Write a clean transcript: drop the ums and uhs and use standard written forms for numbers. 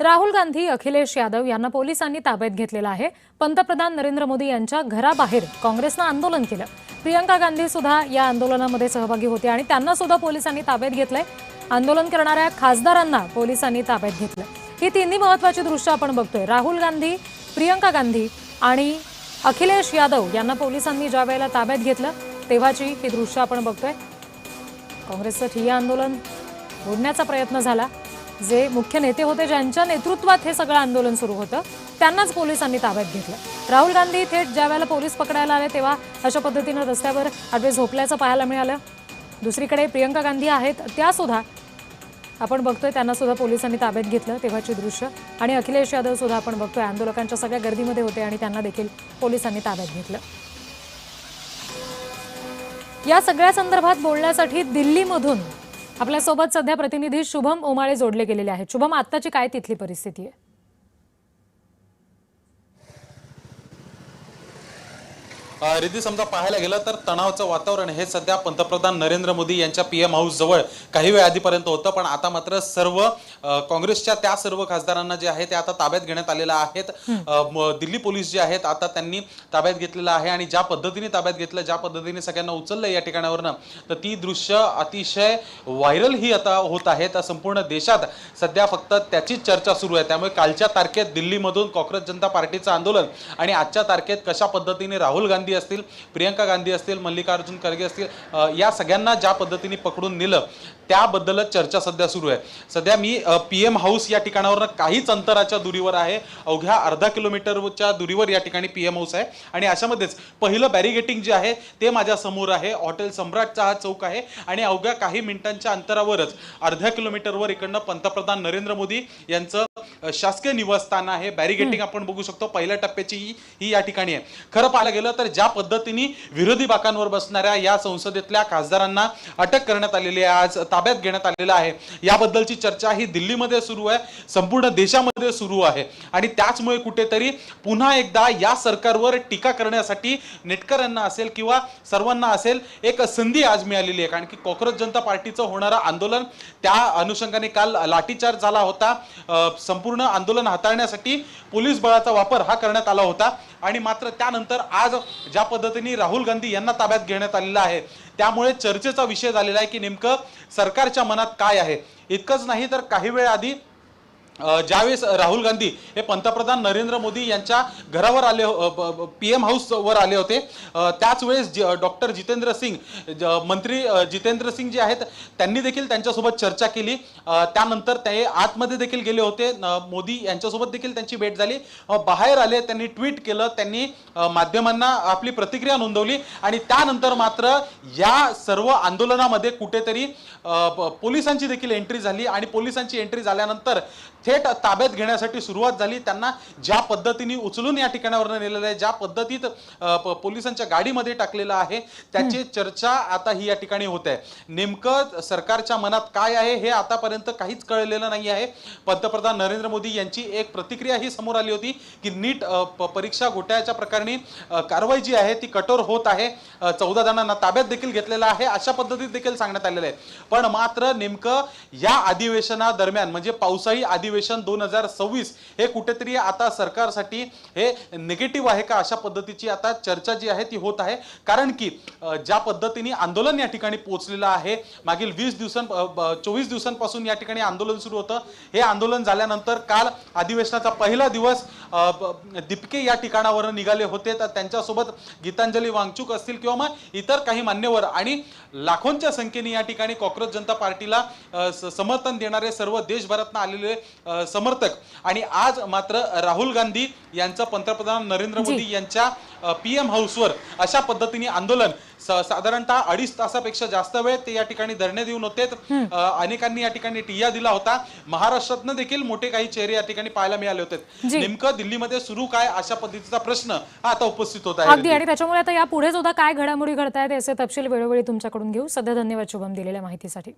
राहुल गांधी, अखिलेश यादव यांना पोलिसांनी ताब्यात घेतलेलं आहे। पंतप्रधान नरेंद्र मोदी यांच्या घराबाहेर काँग्रेसनं आंदोलन केलं। प्रियंका गांधी सुद्धा या आंदोलनामध्ये सहभागी होते आणि त्यांना सुद्धा पोलिसांनी ताब्यात घेतलंय। आंदोलन करणाऱ्या खासदारांना पोलिसांनी ताब्यात घेतलं। ही तिन्ही महत्त्वाची दृश्य आपण बघतोय। राहुल गांधी, प्रियंका गांधी आणि अखिलेश यादव यांना पोलिसांनी ज्या वेळेला ताब्यात घेतलं तेव्हाची ही दृश्य आपण बघतोय। काँग्रेसचं ठिय्या आंदोलन मोडण्याचा प्रयत्न झाला। जे मुख्य नेते होते ज्यांच्या नेतृत्वात हे सगळं आंदोलन सुरू होतं त्यांनाच पोलिसांनी ताब्यात घेतलं। राहुल गांधी थेट ज्या वेळेला पोलीस पकडायला आले तेव्हा अशा पद्धतीने रस्त्यावर आडवे झोपल्याचं पाहायला मिळालं। दुसरीकडे प्रियंका गांधी आहेत त्या सुद्धा आपण बघतोय, त्यांना सुद्धा पोलिसांनी ताब्यात घेतलं तेव्हाची दृश्य। आणि अखिलेश यादव सुद्धा आपण बघतोय आंदोलकांच्या सगळ्या गर्दीमध्ये होते आणि त्यांना देखील पोलिसांनी ताब्यात घेतलं। या सगळ्या संदर्भात बोलण्यासाठी दिल्लीमधून आपल्यासोबत सध्या प्रतिनिधी शुभम ओमाळे जोडले गेलेले आहेत। शुभम, आत्ताची काय तिथली परिस्थिती आहे? रिद्धी, समजा पाहायला गेलं तर तणावाचं वातावरण हे सध्या पंतप्रधान नरेंद्र मोदी यांच्या पीएम हाऊस जवळ काही वेळ आधीपर्यंत होतं, पण आता मात्र सर्व काँग्रेसच्या त्या सर्व खासदारांना जे आहे ते आता ताब्यात घेण्यात आलेलं आहेत। दिल्ली पोलीस जे आहेत आता त्यांनी ताब्यात घेतलेलं आहे आणि ज्या पद्धतीने ताब्यात घेतलं, ज्या पद्धतीने सगळ्यांना उचललं या ठिकाणावरनं, तर ती दृश्य अतिशय व्हायरल ही आता होत आहेत। संपूर्ण देशात सध्या फक्त त्याचीच चर्चा सुरू आहे। त्यामुळे कालच्या तारखेत दिल्लीमधून काँग्रेस जनता पार्टीचं आंदोलन आणि आजच्या तारखेत कशा पद्धतीने राहुल गांधी असतील, प्रियंका गांधी असतील, मल्लिकार्जुन खरगे असतील, या सगळ्यांना ज्या पद्धतीने पकडून नेलं त्याबद्दलच चर्चा सध्या सुरू आहे। सध्या मी पीएम हाऊस या ठिकाणावर काहीच अंतराच्या दुरीवर आहे, अवघ्या अर्धा किलोमीटरच्या दुरीवर या ठिकाणी पीएम हाऊस आहे। आणि अशामध्येच पहिलं बॅरिगेटिंग जे आहे ते माझ्या समोर आहे। हॉटेल सम्राटचा हा चौक आहे आणि अवघ्या काही मिनिटांच्या अंतरावरच अर्ध्या किलोमीटरवर इकडनं पंतप्रधान नरेंद्र मोदी यांचं शासकीय निवासस्थान आहे। बॅरिगेटिंग आपण बघू शकतो, पहिल्या टप्प्याची ही या ठिकाणी आहे। खरं पाहायला गेलं तर ज्या पद्धतीने विरोधी बाकांवर बसणाऱ्या या संसदेतल्या खासदारांना अटक करण्यात आलेली आहे, आज ताब्यात घेण्यात आलेला आहे, याबद्दलची चर्चा ही दिल्लीमध्ये सुरू आहे, संपूर्ण देशामध्ये सुरू आहे। आणि त्याचमुळे कुठेतरी पुन्हा एकदा या सरकारवर टीका करण्यासाठी नेटकरांना असेल किंवा सर्वांना असेल एक संधी आज मिळालेली आहे। कारण की काँग्रेस जनता पार्टीचं होणारं आंदोलन, त्या अनुषंगाने काल लाठीचार्ज झाला होता। संपूर्ण आंदोलन हाताळण्यासाठी पोलीस बळाचा वापर हा करण्यात आला होता। आणि मात्र त्यानंतर आज ज्या पद्धतीने राहुल गांधी यांना ताब्यात घेण्यात आलेला आहे त्यामुळे चर्चेचा विषय झालेला आहे की नेमकं सरकारच्या मनात काय आहे। इतकंच नाही तर काही वेळ आधी ज्यावेळेस राहुल गांधी हे पंतप्रधान नरेंद्र मोदी यांच्या घरावर आले, पीएम हाऊस वर आले होते, त्याच वेळेस डॉक्टर जितेंद्र सिंग, मंत्री जितेंद्र सिंग जे आहेत त्यांनी देखील त्यांच्यासोबत चर्चा केली। त्यानंतर ते आतमध्ये देखील गेले होते, मोदी यांच्यासोबत देखील त्यांची भेट झाली। बाहेर आले, त्यांनी ट्विट केलं, त्यांनी माध्यमांना आपली प्रतिक्रिया नोंदवली। आणि त्यानंतर मात्र या सर्व आंदोलनामध्ये कुठेतरी पोलिसांची देखील एंट्री झाली आणि पोलिसांची एंट्री झाल्यानंतर थेट ताब्यात घेण्यासाठी सुरुवात झाली। त्यांना ज्या पद्धतीने उचलून या ठिकाणावर नेलेलं आहे, ज्या पद्धतीत पोलिसांच्या गाडीमध्ये टाकलेलं आहे, त्याची चर्चा आता ही या ठिकाणी होत आहे। नेमकं सरकारच्या मनात काय आहे हे आतापर्यंत काहीच कळलेलं नाही आहे। पंतप्रधान नरेंद्र मोदी यांची एक प्रतिक्रिया ही समोर आली होती की नीट परीक्षा घोटाळ्याच्या प्रकरणी कारवाई जी आहे ती कठोर होत आहे, 14 जणांना ताब्यात देखील घेतलेलं आहे, अशा पद्धतीत देखील सांगण्यात आलेलं आहे। पण मात्र नेमकं या अधिवेशनादरम्यान म्हणजे पावसाळी अधिवेशन 2026 हे कुठेतरी आता सरकारसाठी हे निगेटिव्ह आहे का, अशा पद्धतीची आता चर्चा जी आहे ती होत आहे। कारण की ज्या पद्धतीने आंदोलन या ठिकाणी पोहोचलेलं आहे, मागील 24 दिवसांपासून या ठिकाणी आंदोलन सुरू होतं। हे आंदोलन झाल्यानंतर काल अधिवेशनाचा पहिला दिवस दीपके या ठिकाणावर निघाले होते, तर त्यांच्यासोबत गीतांजली वांगचूक असतील किंवा मग इतर काही मान्यवर आणि लाखोंच्या संख्येने या ठिकाणी काँग्रेस जनता पार्टीला समर्थन देणारे सर्व देशभरातून आलेले समर्थक। आणि आज मात्र राहुल गांधी यांचं पंतप्रधान नरेंद्र मोदी यांच्या पीएम हाऊसवर अशा पद्धतीने आंदोलन साधारणतः 2.5 तासापेक्षा जास्त वेळ ते या ठिकाणी धरणे देऊन होते। अनेकांनी या ठिकाणी टिया दिला होता। महाराष्ट्रातनं देखील मोठे काही चेहरे या ठिकाणी पाहायला मिळाले होते। नेमकं दिल्लीमध्ये सुरू काय अशा पद्धतीचा प्रश्न आता उपस्थित होत आहे। अगदी, आणि त्याच्यामुळे आता या पुढे सुद्धा काय घडामोडी घडतायत याचे तपशील वेळोवेळी तुमच्याकडून घेऊ। सध्या धन्यवाद शुभम दिलेल्या माहितीसाठी।